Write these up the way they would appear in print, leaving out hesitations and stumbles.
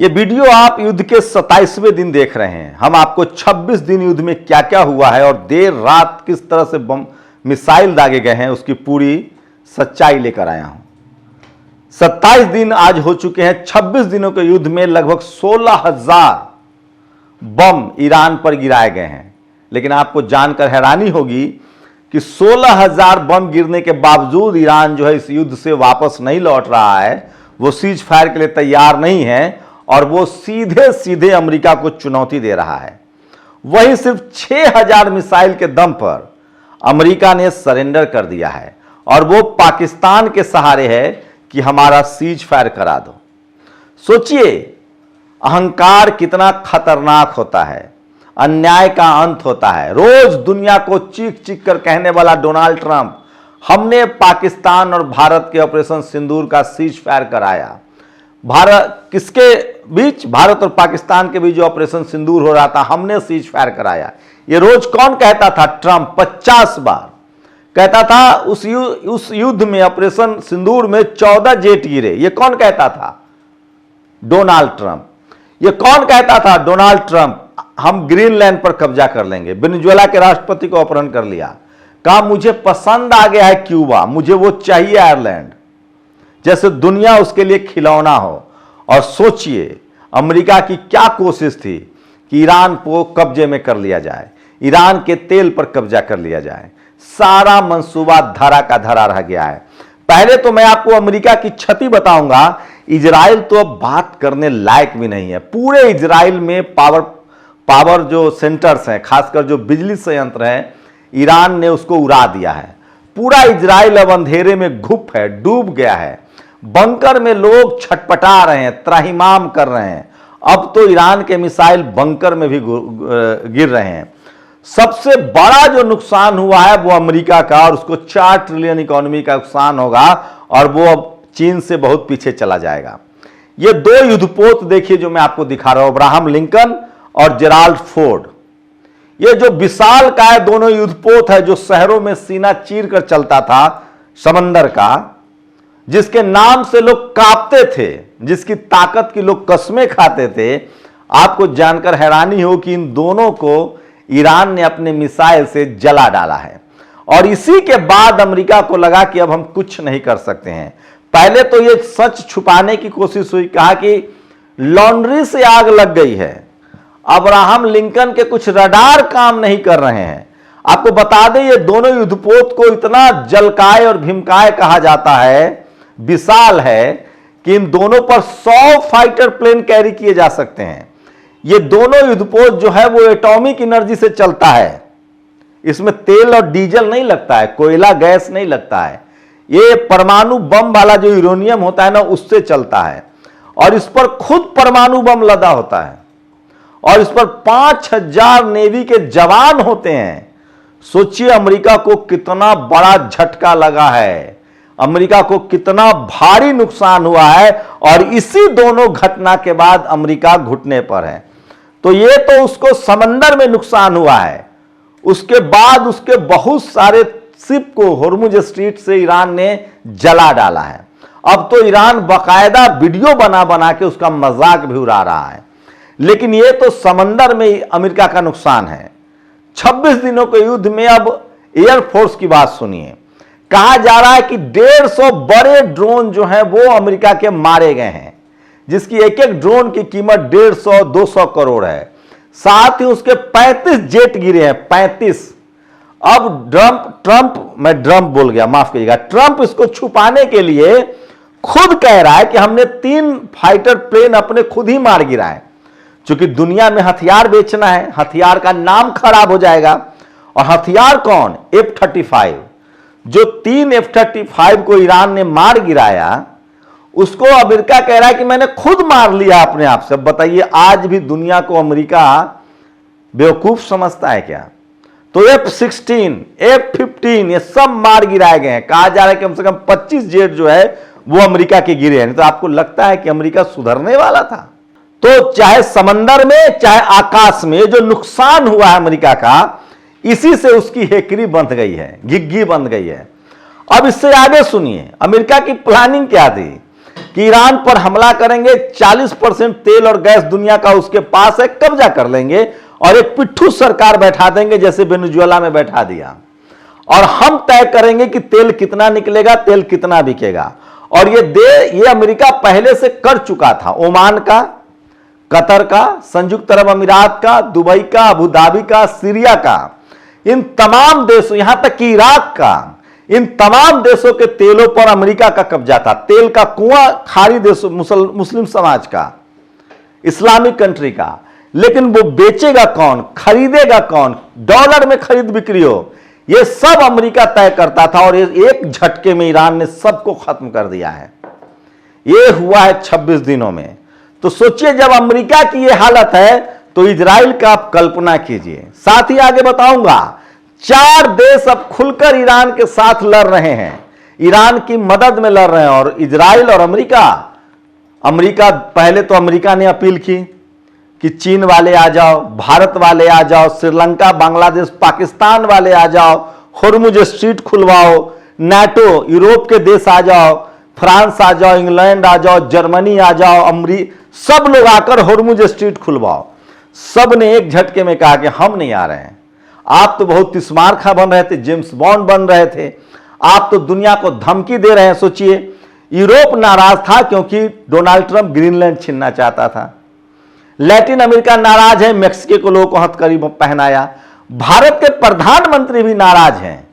ये वीडियो आप युद्ध के 27वें दिन देख रहे हैं। हम आपको 26 दिन युद्ध में क्या क्या हुआ है और देर रात किस तरह से बम मिसाइल दागे गए हैं उसकी पूरी सच्चाई लेकर आया हूं। 27 दिन आज हो चुके हैं। 26 दिनों के युद्ध में लगभग 16,000 बम ईरान पर गिराए गए हैं। लेकिन आपको जानकर हैरानी होगी कि 16,000 बम गिरने के बावजूद ईरान जो है इस युद्ध से वापस नहीं लौट रहा है। वो सीज फायर के लिए तैयार नहीं है और वो सीधे सीधे अमेरिका को चुनौती दे रहा है। वही सिर्फ 6,000 मिसाइल के दम पर अमेरिका ने सरेंडर कर दिया है और वो पाकिस्तान के सहारे है कि हमारा सीज फायर करा दो। सोचिए अहंकार कितना खतरनाक होता है, अन्याय का अंत होता है। रोज दुनिया को चीख चीख कर कहने वाला डोनाल्ड ट्रंप, हमने पाकिस्तान और भारत के ऑपरेशन सिंदूर का सीज फायर कराया। भारत किसके बीच? भारत और पाकिस्तान के बीच जो ऑपरेशन सिंदूर हो रहा था, हमने सीज फायर कराया। ये रोज कौन कहता था? ट्रंप 50 बार कहता था। उस युद्ध में ऑपरेशन सिंदूर में 14 जेट गिरे। ये कौन कहता था? Donald Trump. ये कौन कहता था? Donald Trump. हम ग्रीनलैंड पर कब्जा कर लेंगे। वेनेजुएला के राष्ट्रपति को अपहरण कर लिया। कहा मुझे पसंद आ गया है क्यूबा, मुझे वो चाहिए आयरलैंड, जैसे दुनिया उसके लिए खिलौना हो। और सोचिए अमेरिका की क्या कोशिश थी कि ईरान को कब्जे में कर लिया जाए, ईरान के तेल पर कब्जा कर लिया जाए। सारा मंसूबा धरा का धरा रह गया है। पहले तो मैं आपको अमेरिका की क्षति बताऊंगा। इजराइल तो अब बात करने लायक भी नहीं है। पूरे इजराइल में पावर जो सेंटर्स हैं, खासकर जो बिजली संयंत्र हैं, ईरान ने उसको उड़ा दिया है। पूरा इजराइल अब अंधेरे में घुप है, डूब गया है। बंकर में लोग छटपटा रहे हैं, त्राहिमाम कर रहे हैं। अब तो ईरान के मिसाइल बंकर में भी गिर रहे हैं। सबसे बड़ा जो नुकसान हुआ है वो अमेरिका का, और उसको 4 ट्रिलियन इकोनॉमी का नुकसान होगा और वो अब चीन से बहुत पीछे चला जाएगा। ये 2 युद्धपोत देखिए जो मैं आपको दिखा रहा हूं, अब्राहम लिंकन और जेराल्ड फोर्ड। ये जो विशाल काय दोनों युद्धपोत है जो शहरों में सीना चीर कर चलता था, समंदर का, जिसके नाम से लोग कांपते थे, जिसकी ताकत की लोग कसमें खाते थे। आपको जानकर हैरानी हो कि इन दोनों को ईरान ने अपने मिसाइल से जला डाला है। और इसी के बाद अमेरिका को लगा कि अब हम कुछ नहीं कर सकते हैं। पहले तो ये सच छुपाने की कोशिश हुई, कहा कि लॉन्ड्री से आग लग गई है, अब्राहम लिंकन के कुछ रडार काम नहीं कर रहे हैं। आपको बता दें ये दोनों युद्धपोत को इतना जलकाय और भीमकाय कहा जाता है, विशाल है, कि इन दोनों पर 100 फाइटर प्लेन कैरी किए जा सकते हैं। ये दोनों युद्धपोत जो है वो एटॉमिक एनर्जी से चलता है। इसमें तेल और डीजल नहीं लगता है, कोयला गैस नहीं लगता है। ये परमाणु बम वाला जो यूरेनियम होता है ना, उससे चलता है। और इस पर खुद परमाणु बम लदा होता है और इस पर 5,000 नेवी के जवान होते हैं। सोचिए अमेरिका को कितना बड़ा झटका लगा है, अमेरिका को कितना भारी नुकसान हुआ है। और इसी दोनों घटना के बाद अमेरिका घुटने पर है। तो ये तो उसको समंदर में नुकसान हुआ है, उसके बाद उसके बहुत सारे शिप को होर्मुज स्ट्रीट से ईरान ने जला डाला है। अब तो ईरान बाकायदा वीडियो बना बना के उसका मजाक भी उड़ा रहा है। लेकिन ये तो समंदर में अमेरिका का नुकसान है। 26 दिनों के युद्ध में अब एयरफोर्स की बात सुनिए। कहा जा रहा है कि 150 बड़े ड्रोन जो हैं वो अमेरिका के मारे गए हैं, जिसकी एक एक ड्रोन की कीमत 150-200 करोड़ है। साथ ही उसके 35 जेट गिरे हैं, 35। अब ट्रंप इसको छुपाने के लिए खुद कह रहा है कि हमने 3 फाइटर प्लेन अपने खुद ही मार गिराए। चूंकि दुनिया में हथियार बेचना है, हथियार का नाम खराब हो जाएगा। और हथियार कौन? F-35। जो 3 F-35 को ईरान ने मार गिराया, उसको अमेरिका कह रहा है कि मैंने खुद मार लिया अपने आप से। बताइए आज भी दुनिया को अमेरिका बेवकूफ समझता है क्या? तो F-16, F-15 ये सब मार गिराए गए हैं। कहा जा रहा है कि कम से कम 25 जेट जो है वो अमेरिका के गिरे हैं। तो आपको लगता है कि अमेरिका सुधरने वाला था? तो चाहे समंदर में चाहे आकाश में जो नुकसान हुआ है अमेरिका का, इसी से उसकी हेकड़ी बंध गई है, घिग्गी बंध गई है। अब इससे आगे सुनिए अमेरिका की प्लानिंग क्या थी। कि ईरान पर हमला करेंगे, 40% तेल और गैस दुनिया का उसके पास है, कब्जा कर लेंगे और एक पिट्ठू सरकार बैठा देंगे जैसे वेनेजुएला में बैठा दिया, और हम तय करेंगे कि तेल कितना निकलेगा, तेल कितना बिकेगा। और ये अमेरिका पहले से कर चुका था। ओमान का, कतर का, संयुक्त अरब अमीरात का, दुबई का, अबू धाबी का, सीरिया का, इन तमाम देशों, यहां तक कि इराक का, इन तमाम देशों के तेलों पर अमेरिका का कब्जा था। तेल का कुआं खाड़ी देशों, मुस्लिम समाज का, इस्लामिक कंट्री का। लेकिन वो बेचेगा कौन, खरीदेगा कौन, डॉलर में खरीद बिक्री हो, ये सब अमेरिका तय करता था। और एक झटके में ईरान ने सबको खत्म कर दिया है। ये हुआ है 26 दिनों में। तो सोचिए, जब अमेरिका की ये हालत है तो इजराइल का आप कल्पना कीजिए। साथ ही आगे बताऊंगा, 4 देश अब खुलकर ईरान के साथ लड़ रहे हैं, ईरान की मदद में लड़ रहे हैं। और इजराइल और अमेरिका पहले तो अमेरिका ने अपील की कि चीन वाले आ जाओ, भारत वाले आ जाओ, श्रीलंका, बांग्लादेश, पाकिस्तान वाले आ जाओ, होर्मुज स्ट्रीट खुलवाओ, नाटो, यूरोप के देश आ जाओ, फ्रांस आ जाओ, इंग्लैंड आ जाओ, जर्मनी आ जाओ, सब लोग आकर होर्मुज स्ट्रीट खुलवाओ। सब ने एक झटके में कहा कि हम नहीं आ रहे हैं। आप तो बहुत तिस्मारखा बन रहे थे, जेम्स बॉन्ड बन रहे थे, आप तो दुनिया को धमकी दे रहे हैं। सोचिए, यूरोप नाराज था क्योंकि डोनाल्ड ट्रंप ग्रीनलैंड छीनना चाहता था। लैटिन अमेरिका नाराज है, मेक्सिको को लोगों को हथकड़ी पहनाया। भारत के प्रधानमंत्री भी नाराज हैं,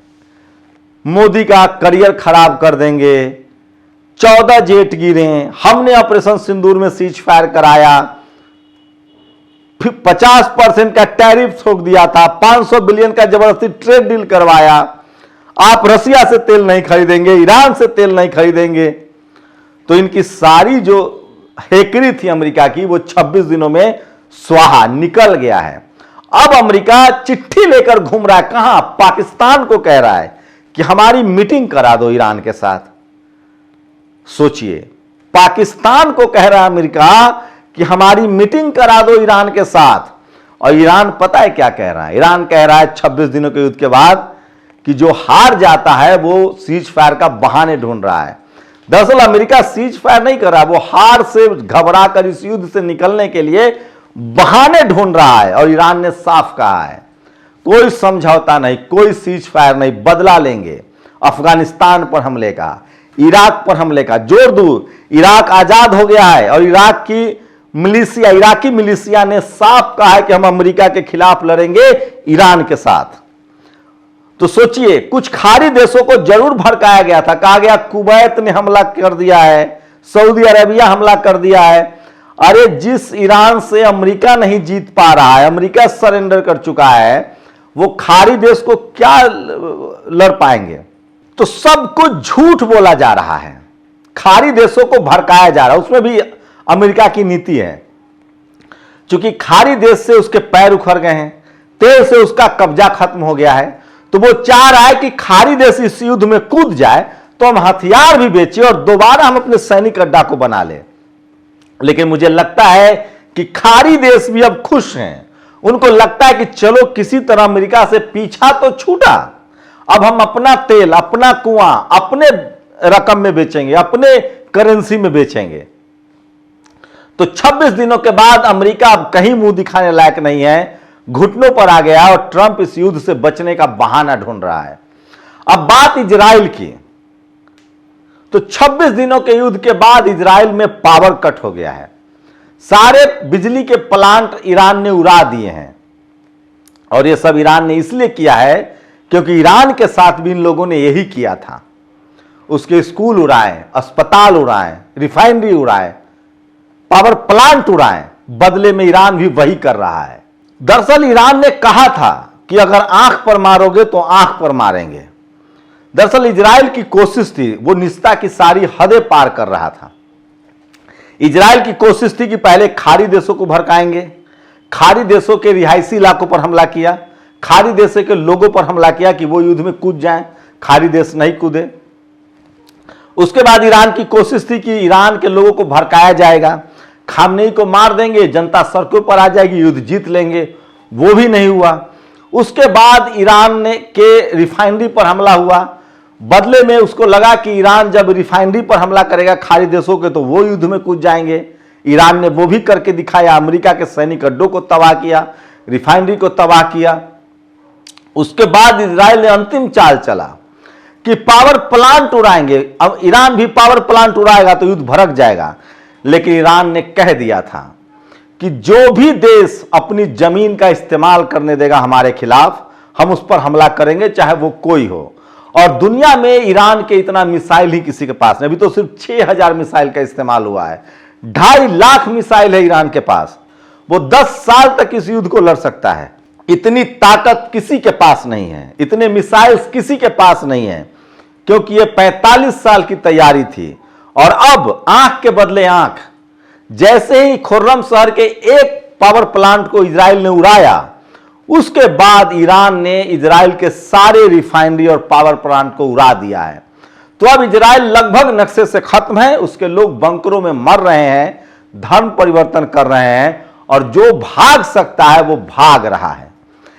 मोदी का करियर खराब कर देंगे, 14 जेट गिरे, हमने ऑपरेशन सिंदूर में सीज फायर कराया, फिर 50% का टैरिफ ठोक दिया था, 500 बिलियन का जबरदस्ती ट्रेड डील करवाया, आप रसिया से तेल नहीं खरीदेंगे, ईरान से तेल नहीं खरीदेंगे। तो इनकी सारी जो हेकरी थी अमेरिका की, वो 26 दिनों में स्वाहा निकल गया है। अब अमेरिका चिट्ठी लेकर घूम रहा है, कहां, पाकिस्तान को कह रहा है कि हमारी मीटिंग करा दो ईरान के साथ। सोचिए, पाकिस्तान को कह रहा है अमेरिका कि हमारी मीटिंग करा दो ईरान के साथ। और ईरान पता है क्या कह रहा है? ईरान कह रहा है 26 दिनों के युद्ध के बाद कि जो हार जाता है वो सीज फायर का बहाने ढूंढ रहा है। दरअसल अमेरिका सीज फायर नहीं कर रहा, वो हार से घबरा कर इस युद्ध से निकलने के लिए बहाने ढूंढ रहा है। और ईरान ने साफ कहा है, कोई समझौता नहीं, कोई सीज फायर नहीं, बदला लेंगे अफगानिस्तान पर हमले का, इराक पर हमले का। जोर दूर, इराक आजाद हो गया है और इराकी मिलिशिया ने साफ कहा है कि हम अमेरिका के खिलाफ लड़ेंगे ईरान के साथ। तो सोचिए, कुछ खाड़ी देशों को जरूर भड़काया गया था, कहा गया कुवैत ने हमला कर दिया है, सऊदी अरेबिया हमला कर दिया है। अरे जिस ईरान से अमेरिका नहीं जीत पा रहा है, अमेरिका सरेंडर कर चुका है, वो खाड़ी देश को क्या लड़ पाएंगे? तो सब कुछ झूठ बोला जा रहा है, खाड़ी देशों को भड़काया जा रहा है। उसमें भी अमेरिका की नीति है, क्योंकि खाड़ी देश से उसके पैर उखड़ गए हैं, तेल से उसका कब्जा खत्म हो गया है, तो वो चाह रहा है कि खाड़ी देश इस युद्ध में कूद जाए तो हम हथियार भी बेचें और दोबारा हम अपने सैनिक अड्डा को बना ले। लेकिन मुझे लगता है कि खाड़ी देश भी अब खुश हैं, उनको लगता है कि चलो किसी तरह अमेरिका से पीछा तो छूटा, अब हम अपना तेल, अपना कुआं अपने रकम में बेचेंगे, अपने करेंसी में बेचेंगे। तो 26 दिनों के बाद अमेरिका अब कहीं मुंह दिखाने लायक नहीं है, घुटनों पर आ गया और ट्रंप इस युद्ध से बचने का बहाना ढूंढ रहा है। अब बात इजराइल की, तो 26 दिनों के युद्ध के बाद इजराइल में पावर कट हो गया है, सारे बिजली के प्लांट ईरान ने उड़ा दिए हैं। और यह सब ईरान ने इसलिए किया है क्योंकि ईरान के साथ भी इन लोगों ने यही किया था, उसके स्कूल उड़ाए, अस्पताल उड़ाए, रिफाइनरी उड़ाए, पावर प्लांट उड़ाए, बदले में ईरान भी वही कर रहा है। दरअसल ईरान ने कहा था कि अगर आंख पर मारोगे तो आंख पर मारेंगे। दरअसल इजराइल की कोशिश थी, वो निस्ता की सारी हदें पार कर रहा था। इजराइल की कोशिश थी कि पहले खाड़ी देशों को भड़काएंगे, खाड़ी देशों के रिहायशी इलाकों पर हमला किया, खाड़ी देशों के लोगों पर हमला किया कि वो युद्ध में कूद जाएं, खाड़ी देश नहीं कूदे। उसके बाद ईरान की कोशिश थी कि ईरान के लोगों को भड़काया जाएगा, खामनेई को मार देंगे, जनता सड़कों पर आ जाएगी, युद्ध जीत लेंगे, वो भी नहीं हुआ। उसके बाद ईरान के रिफाइनरी पर हमला हुआ, बदले में उसको लगा कि ईरान जब रिफाइनरी पर हमला करेगा खाड़ी देशों के, तो वो युद्ध में कूद जाएंगे। ईरान ने वो भी करके दिखाया, अमेरिका के सैनिक अड्डों को तबाह किया, रिफाइनरी को तबाह किया। उसके बाद इजराइल ने अंतिम चाल चला कि पावर प्लांट उड़ाएंगे। अब ईरान भी पावर प्लांट उड़ाएगा तो युद्ध भड़क जाएगा, लेकिन ईरान ने कह दिया था कि जो भी देश अपनी जमीन का इस्तेमाल करने देगा हमारे खिलाफ, हम उस पर हमला करेंगे, चाहे वो कोई हो। और दुनिया में ईरान के इतना मिसाइल ही किसी के पास नहीं। अभी तो सिर्फ 6000 मिसाइल का इस्तेमाल हुआ है, 2.5 लाख मिसाइल है ईरान के पास। वो 10 साल तक इस युद्ध को लड़ सकता है। इतनी ताकत किसी के पास नहीं है, इतने मिसाइल्स किसी के पास नहीं है, क्योंकि ये 45 साल की तैयारी थी। और अब आंख के बदले आंख, जैसे ही खुर्रम शहर के एक पावर प्लांट को इजराइल ने उड़ाया, उसके बाद ईरान ने इजराइल के सारे रिफाइनरी और पावर प्लांट को उड़ा दिया है। तो अब इजराइल लगभग नक्शे से खत्म है। उसके लोग बंकरों में मर रहे हैं, धर्म परिवर्तन कर रहे हैं, और जो भाग सकता है वो भाग रहा है।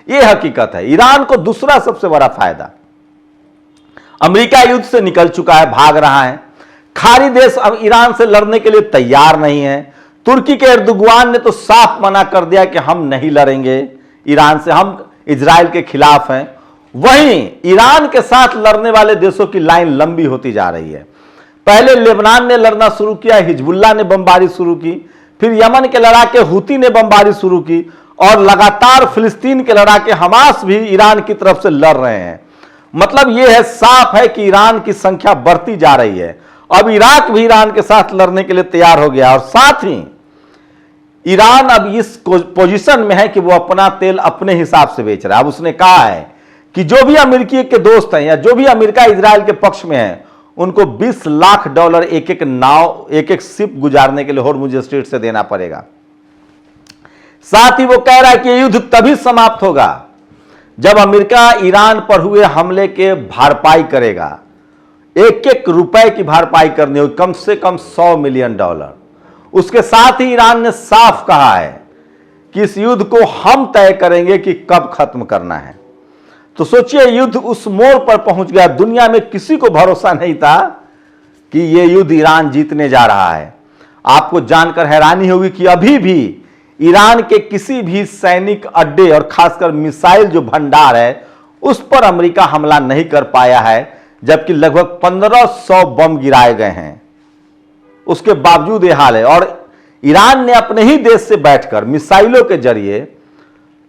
यह हकीकत है। ईरान को दूसरा सबसे बड़ा फायदा, अमेरिका युद्ध से निकल चुका है, भाग रहा है। खाड़ी देश अब ईरान से लड़ने के लिए तैयार नहीं है। तुर्की के एर्दोगान ने तो साफ मना कर दिया कि हम नहीं लड़ेंगे ईरान से, हम इजराइल के खिलाफ हैं। वहीं ईरान के साथ लड़ने वाले देशों की लाइन लंबी होती जा रही है। पहले लेबनान ने लड़ना शुरू किया, हिजबुल्लाह ने बमबारी शुरू की, फिर यमन के लड़ाके हुती ने बमबारी शुरू की, और लगातार फिलिस्तीन के लड़ाके हमास भी ईरान की तरफ से लड़ रहे हैं। मतलब यह है, साफ है कि ईरान की संख्या बढ़ती जा रही है। अब इराक भी ईरान के साथ लड़ने के लिए तैयार हो गया, और साथ ही ईरान अब इस पोजीशन में है कि वो अपना तेल अपने हिसाब से बेच रहा है। अब उसने कहा है कि जो भी अमेरिकी के दोस्त हैं या जो भी अमेरिका इजराइल के पक्ष में है, उनको $20 लाख एक एक नाव, एक एक शिप गुजारने के लिए होर्मुज स्ट्रेट से देना पड़ेगा। साथ ही वो कह रहा है कि युद्ध तभी समाप्त होगा जब अमेरिका ईरान पर हुए हमले के भरपाई करेगा। एक एक रुपए की भरपाई करनी होगी, कम से कम $100 मिलियन। उसके साथ ही ईरान ने साफ कहा है कि इस युद्ध को हम तय करेंगे कि कब खत्म करना है। तो सोचिए, युद्ध उस मोड़ पर पहुंच गया। दुनिया में किसी को भरोसा नहीं था कि यह युद्ध ईरान जीतने जा रहा है। आपको जानकर हैरानी होगी कि अभी भी ईरान के किसी भी सैनिक अड्डे और खासकर मिसाइल जो भंडार है, उस पर अमेरिका हमला नहीं कर पाया है, जबकि लगभग 1500 बम गिराए गए हैं। उसके बावजूद यह हाल है। और ईरान ने अपने ही देश से बैठकर मिसाइलों के जरिए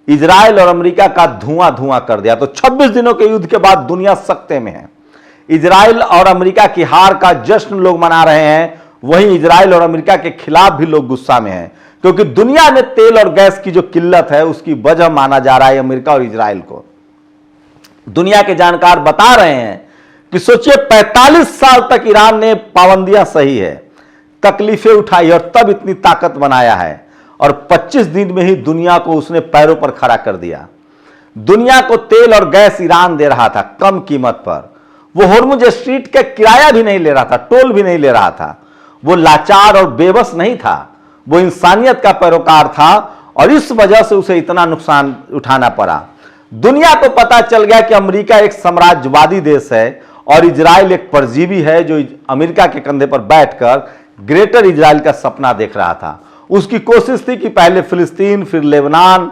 इजराइल और अमेरिका का धुआं धुआं कर दिया। तो 26 दिनों के युद्ध के बाद दुनिया सख्ते में है। इजराइल और अमेरिका की हार का जश्न लोग मना रहे हैं, वहीं इजराइल और अमेरिका के खिलाफ भी लोग गुस्सा में हैं, क्योंकि दुनिया में तेल और गैस की जो किल्लत है उसकी वजह माना जा रहा है अमेरिका और इजराइल को। दुनिया के जानकार बता रहे हैं कि सोचिए, 45 साल तक ईरान ने पाबंदियां सही है, तकलीफें उठाई और तब इतनी ताकत बनाया है, और 25 दिन में ही दुनिया को उसने पैरों पर खड़ा कर दिया। दुनिया को तेल और गैस ईरान दे रहा था कम कीमत पर। वो होर्मुज स्ट्रीट का किराया भी नहीं ले रहा था, टोल भी नहीं ले रहा था। वो लाचार और बेबस नहीं था, वो इंसानियत का पैरोकार था, और इस वजह से उसे इतना नुकसान उठाना पड़ा। दुनिया को पता चल गया कि अमेरिका एक साम्राज्यवादी देश है और इजराइल एक परजीवी है, जो अमेरिका के कंधे पर बैठकर ग्रेटर इजराइल का सपना देख रहा था। उसकी कोशिश थी कि पहले फिलिस्तीन, फिर लेबनान,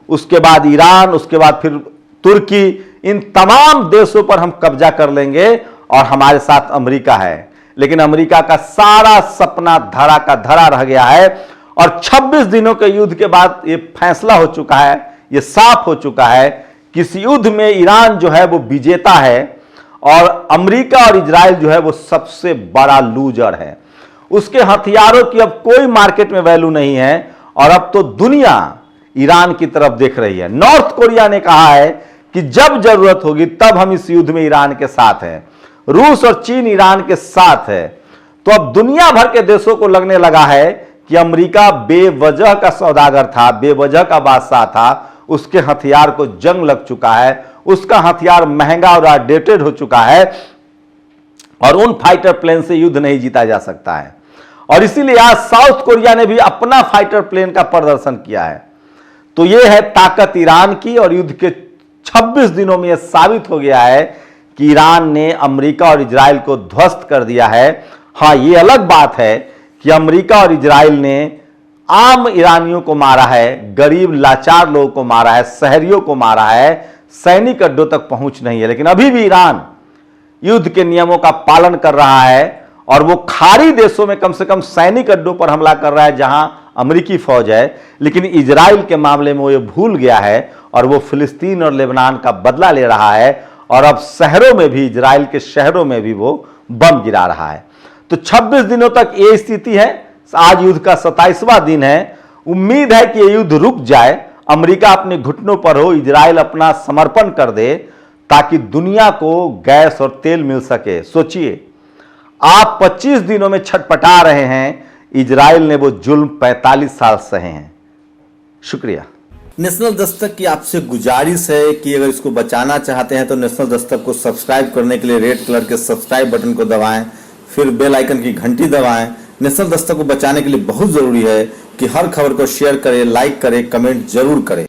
उसके बाद ईरान, उसके बाद फिर तुर्की, इन तमाम देशों पर हम कब्जा कर लेंगे और हमारे साथ अमेरिका है। लेकिन अमेरिका का सारा सपना धरा का धरा रह गया है, और 26 दिनों के युद्ध के बाद ये फैसला हो चुका है, ये साफ हो चुका है कि इस युद्ध में ईरान जो है वो विजेता है, और अमेरिका और इजराइल जो है वो सबसे बड़ा लूजर है। उसके हथियारों की अब कोई मार्केट में वैल्यू नहीं है, और अब तो दुनिया ईरान की तरफ देख रही है। नॉर्थ कोरिया ने कहा है कि जब जरूरत होगी तब हम इस युद्ध में ईरान के साथ हैं। रूस और चीन ईरान के साथ है। तो अब दुनिया भर के देशों को लगने लगा है कि अमेरिका बेवजह का सौदागर था, बेवजह का बादशाह था। उसके हथियार को जंग लग चुका है, उसका हथियार महंगा और आउटडेटेड हो चुका है, और उन फाइटर प्लेन से युद्ध नहीं जीता जा सकता है। और इसीलिए आज साउथ कोरिया ने भी अपना फाइटर प्लेन का प्रदर्शन किया है। तो यह है ताकत ईरान की, और युद्ध के 26 दिनों में यह साबित हो गया है कि ईरान ने अमेरिका और इजराइल को ध्वस्त कर दिया है। हाँ, ये अलग बात है कि अमेरिका और इजराइल ने आम ईरानियों को मारा है, गरीब लाचार लोगों को मारा है, शहरियों को मारा है, सैनिक अड्डों तक पहुंच नहीं है। लेकिन अभी भी ईरान युद्ध के नियमों का पालन कर रहा है और वो खाड़ी देशों में कम से कम सैनिक अड्डों पर हमला कर रहा है जहां अमेरिकी फौज है। लेकिन इजराइल के मामले में वो ये भूल गया है और वो फिलिस्तीन और लेबनान का बदला ले रहा है और अब शहरों में भी, इजराइल के शहरों में भी वो बम गिरा रहा है। तो 26 दिनों तक ये स्थिति है। आज युद्ध का 27वां दिन है। उम्मीद है कि ये युद्ध रुक जाए, अमेरिका अपने घुटनों पर हो, इजराइल अपना समर्पण कर दे ताकि दुनिया को गैस और तेल मिल सके। सोचिए, आप 25 दिनों में छटपटा रहे हैं, इजराइल ने वो जुल्म 45 साल सहे हैं। शुक्रिया। नेशनल दस्तक की आपसे गुजारिश है कि अगर इसको बचाना चाहते हैं तो नेशनल दस्तक को सब्सक्राइब करने के लिए रेड कलर के सब्सक्राइब बटन को दबाएं, फिर बेल आइकन की घंटी दबाएं। नेशनल दस्तक को बचाने के लिए बहुत जरूरी है कि हर खबर को शेयर करें, लाइक करें, कमेंट जरूर करें।